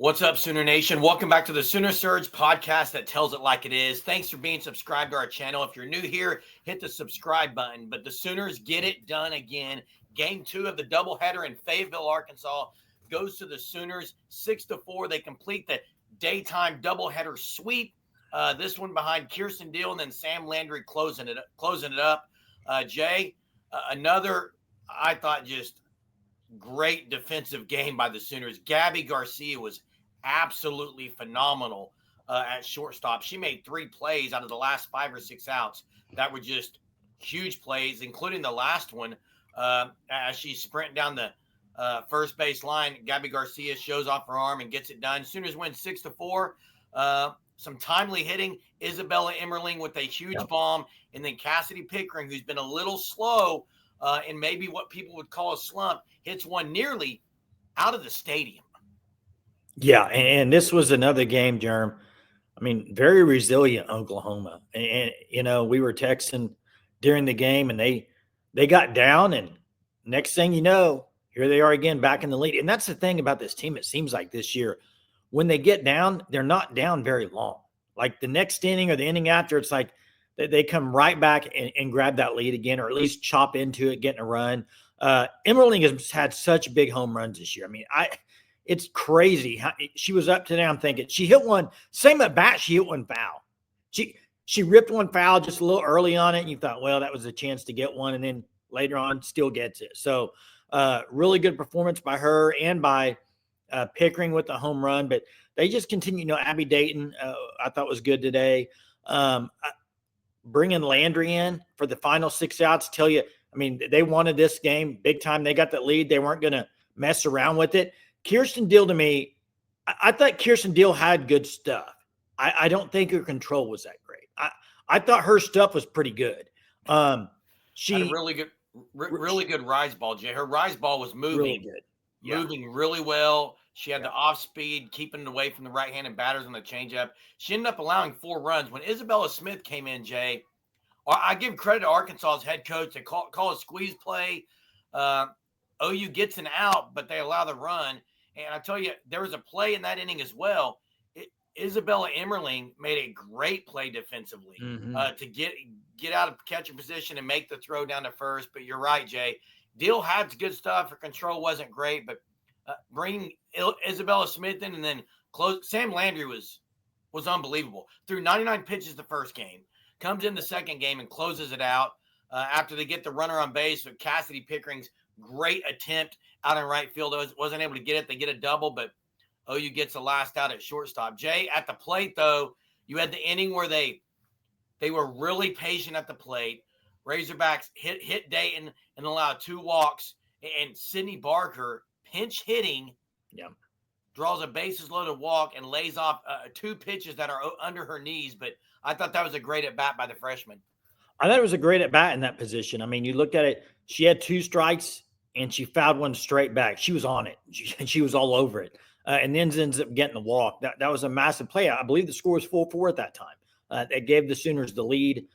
What's up, Sooner Nation? Welcome back to the Sooner Surge podcast that tells it like it is. Thanks for being subscribed to our channel. If you're new here, hit the subscribe button. But the Sooners get it done again. Game 2 of the doubleheader in Fayetteville, Arkansas goes to the Sooners 6-4. They complete the daytime doubleheader sweep. This one behind Kirsten Deal and then Sam Landry closing it up. Jay, another, I thought, just great defensive game by the Sooners. Gabby Garcia was absolutely phenomenal at shortstop. She made 3 plays out of the last 5 or 6 outs that were just huge plays, including the last one as she sprinted down the first base line. Gabby Garcia shows off her arm and gets it done. Sooners win 6-4. Some timely hitting. Isabella Emmerling with a huge bomb, and then Cassidy Pickering, who's been a little slow in maybe what people would call a slump, hits one nearly out of the stadium. Yeah, and this was another game, Jerm. I mean, very resilient Oklahoma. And we were texting during the game, and they got down, and next thing you know, here they are again back in the lead. And that's the thing about this team, it seems like this year. When they get down, they're not down very long. Like the next inning or the inning after, it's like they come right back and grab that lead again, or at least chop into it, getting a run. Emmerling has had such big home runs this year. I mean, it's crazy how she was up today. I'm thinking she hit one, same at bat, she hit one foul. She ripped one foul just a little early on it, and you thought, well, that was a chance to get one, and then later on still gets it. So really good performance by her and by Pickering with the home run, but they just continue. Abby Dayton, I thought was good today. Bringing Landry in for the final 6 outs, tell you, I mean, they wanted this game big time. They got the lead. They weren't going to mess around with it. Kirsten Deal, to me, I thought Kirsten Deal had good stuff. I don't think her control was that great. I thought her stuff was pretty good. She had a really good rise ball, Jay. Her rise ball was moving, really good. Moving really well. She had the off speed, keeping it away from the right-handed batters on the changeup. She ended up allowing 4 runs. When Isabella Smith came in, Jay, I give credit to Arkansas's head coach to call a squeeze play. OU gets an out, but they allow the run. And I tell you, there was a play in that inning as well. Isabella Emmerling made a great play defensively to get out of catcher position and make the throw down to first. But you're right, Jay. Deal had good stuff. Her control wasn't great, but bringing Isabella Smith in and then Sam Landry was unbelievable. Threw 99 pitches the first game, comes in the second game and closes it out after they get the runner on base with Cassidy Pickering's great attempt out in right field. Wasn't able to get it. They get a double, but OU gets the last out at shortstop. Jay, at the plate, though, you had the inning where they were really patient at the plate. Razorbacks hit Dayton and allowed 2 walks. And Sydney Barker, pinch hitting, draws a bases-loaded walk and lays off 2 pitches that are under her knees. But I thought that was a great at-bat by the freshman. I thought it was a great at-bat in that position. I mean, you looked at it, she had 2 strikes, and she fouled one straight back. She was on it. She was all over it. And then ends up getting the walk. That was a massive play. I believe the score was 4-4 at that time. That gave the Sooners the lead.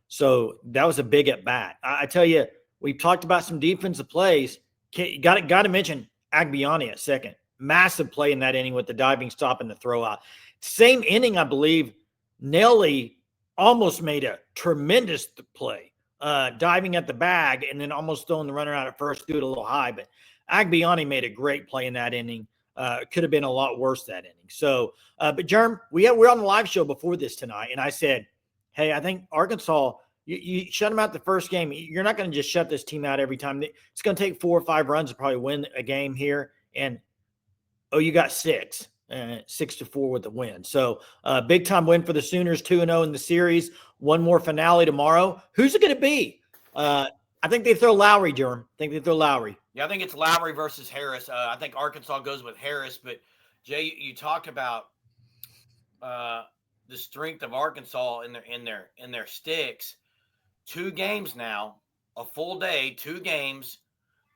So that was a big at-bat. I tell you, we've talked about some defensive plays. Got to mention Agbiani at second. Massive play in that inning with the diving stop and the throw out. Same inning, I believe, Nelly almost made a tremendous play, diving at the bag and then almost throwing the runner out at first, threw it a little high. But Agbiani made a great play in that inning. Could have been a lot worse that inning. So, but Jerm, we're on the live show before this tonight, and I said, hey, I think Arkansas, you shut them out the first game. You're not going to just shut this team out every time. It's going to take 4 or 5 runs to probably win a game here. And, you got 6. 6-4 with the win. So big time win for the Sooners, 2-0 in the series. One more finale tomorrow. Who's it going to be? I think they throw Lowry, Jerm. Yeah, I think it's Lowry versus Harris. I think Arkansas goes with Harris. But Jay, you talk about the strength of Arkansas in their sticks. 2 games now, a full day, 2 games,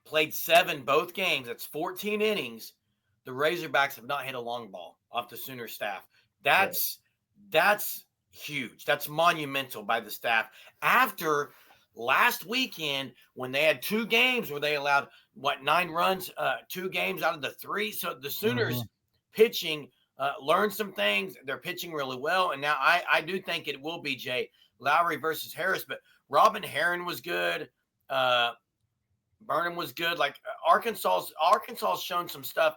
played 7 both games. That's 14 innings. The Razorbacks have not hit a long ball off the Sooner staff. That's huge. That's monumental by the staff. After last weekend, when they had 2 games where they allowed 9 runs, 2 games out of the 3. So the Sooners pitching learned some things. They're pitching really well. And now I do think it will be, Jay, Lowry versus Harris. But Robin Herron was good. Burnham was good. Like Arkansas's shown some stuff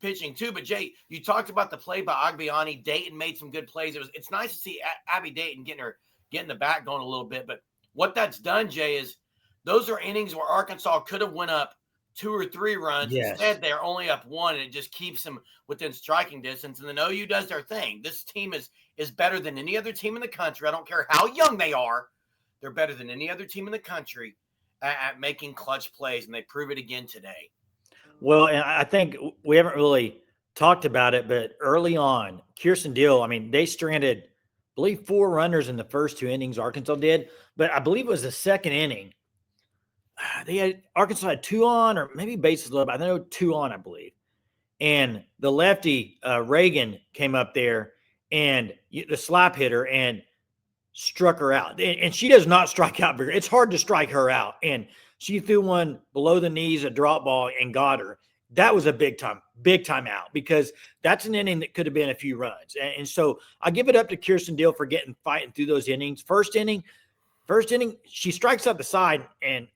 pitching too. But Jay, you talked about the play by Agbiani. Dayton made some good plays. It's nice to see Abby Dayton getting the bat going a little bit. But what that's done, Jay, is those are innings where Arkansas could have went up 2 or 3 runs. Yes. Instead, they're only up 1, and it just keeps them within striking distance. And then OU does their thing. This team is better than any other team in the country. I don't care how young they are. They're better than any other team in the country at making clutch plays, and they prove it again today. Well, and I think we haven't really talked about it, but early on, Kirsten Deal, I mean, they stranded, I believe, 4 runners in the first 2 innings, Arkansas did, but I believe it was the second inning. Arkansas had 2 on, or maybe bases loaded. I know 2 on, I believe. And the lefty, Reagan, came up there, and the slap hitter, and struck her out. And she does not strike out very. It's hard to strike her out. And she threw one below the knees, a drop ball, and got her. That was a big time out, because that's an inning that could have been a few runs. And so I give it up to Kirsten Deal for fighting through those innings. First inning, she strikes up the side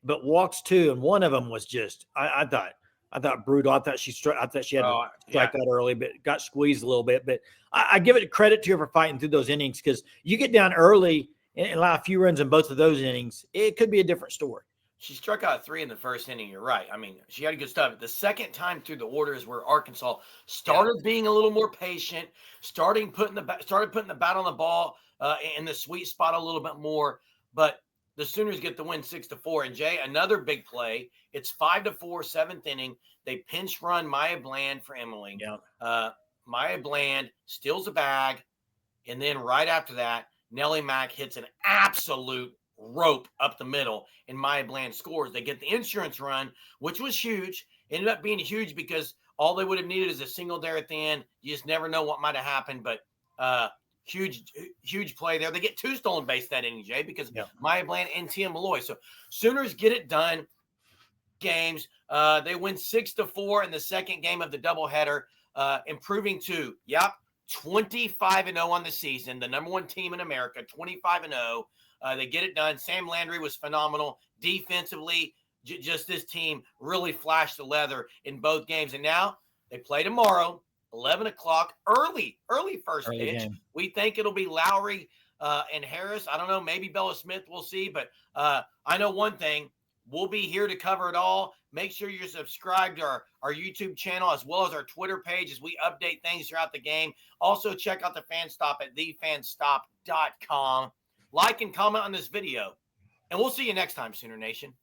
but walks 2, and one of them was just I thought brutal. I thought she had to strike out early, but got squeezed a little bit. But I give it credit to her for fighting through those innings, because you get down early and allow a few runs in both of those innings, it could be a different story. She struck out 3 in the first inning. You're right. I mean, she had good stuff. The second time through the order is where Arkansas started being a little more patient, started putting the bat on the ball in the sweet spot a little bit more. But the Sooners get the win 6-4. And Jay, another big play. It's 5-4, 7th inning. They pinch run Maya Bland for Emily. Yeah. Maya Bland steals a bag, and then right after that, Nellie Mack hits an absolute rope up the middle, and Maya Bland scores. They get the insurance run, which was huge. Ended up being huge because all they would have needed is a single there at the end. You just never know what might have happened, but huge play there. They get 2 stolen base that inning, Jay, because Maya Bland and Tia Malloy. So Sooners get it done. Games. They win 6-4 in the second game of the doubleheader, improving to 25-0 on the season. The number 1 team in America, 25-0. They get it done. Sam Landry was phenomenal defensively. Just this team really flashed the leather in both games. And now they play tomorrow, 11 o'clock, early first pitch. Game. We think it'll be Lowry and Harris. I don't know. Maybe Bella Smith. We'll see. But I know one thing. We'll be here to cover it all. Make sure you're subscribed to our YouTube channel as well as our Twitter page as we update things throughout the game. Also, check out the Fan Stop at thefanstop.com. Like and comment on this video. And we'll see you next time, Sooner Nation.